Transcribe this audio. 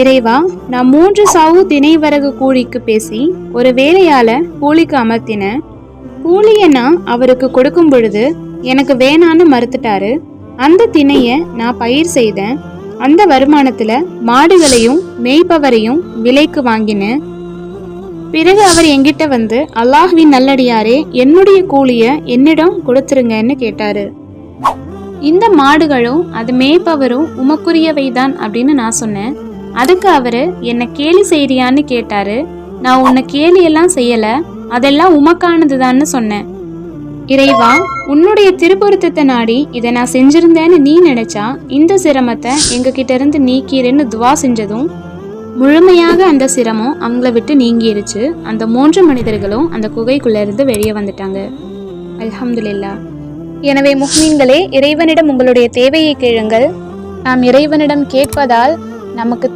இறைவா, நான் 3 சாவு தினை வரகு கூலிக்கு பேசி ஒரு வேலையால கூலிக்கு அமர்த்தினேன். கூலியை நான் அவருக்கு கொடுக்கும் பொழுது எனக்கு வேணான்னு மறுத்துட்டாரு. அந்த திணைய நான் பயிர் செய்தேன். அந்த வருமானத்துல மாடுகளையும் மேய்ப்பவரையும் விலைக்கு வாங்கினேன். பிறகு அவர் என்கிட்ட வந்து, அல்லாஹ்வின் நல்லடியாரே, என்னுடைய கூலிய என்னிடம் கொடுத்துருங்கன்னு கேட்டாரு. இந்த மாடுகளும் அது மேய்ப்பவரும் உமக்குரியவைதான் அப்படின்னு நான் சொன்னேன். அதுக்கு அவரு என்ன கேலி செய்றியான்னு கேட்டாரு. நான் உன்னை கேலியெல்லாம் செய்யல, அதெல்லாம் உமக்கானதுதான்னு சொன்னேன். இறைவா, உன்னுடைய திருப்பொருத்தத்தை நாடி இதை நான் செஞ்சிருந்தேன்னு நீ நினைச்சா இந்த சிரமத்தை எங்க கிட்ட இருந்து நீக்கிறேன்னு துவா செஞ்சதும் முழுமையாக அந்த சிரமம் அவங்கள விட்டு நீங்கிருச்சு. அந்த 3 மனிதர்களும் அந்த குகைக்குள்ள இருந்து வெளியே வந்துட்டாங்க. அல்ஹம்துலில்லாஹ். எனவே முஃமின்களே, இறைவனிடம் உங்களுடைய தேவையை கேளுங்கள். நாம் இறைவனிடம் கேட்பதால் நமக்கு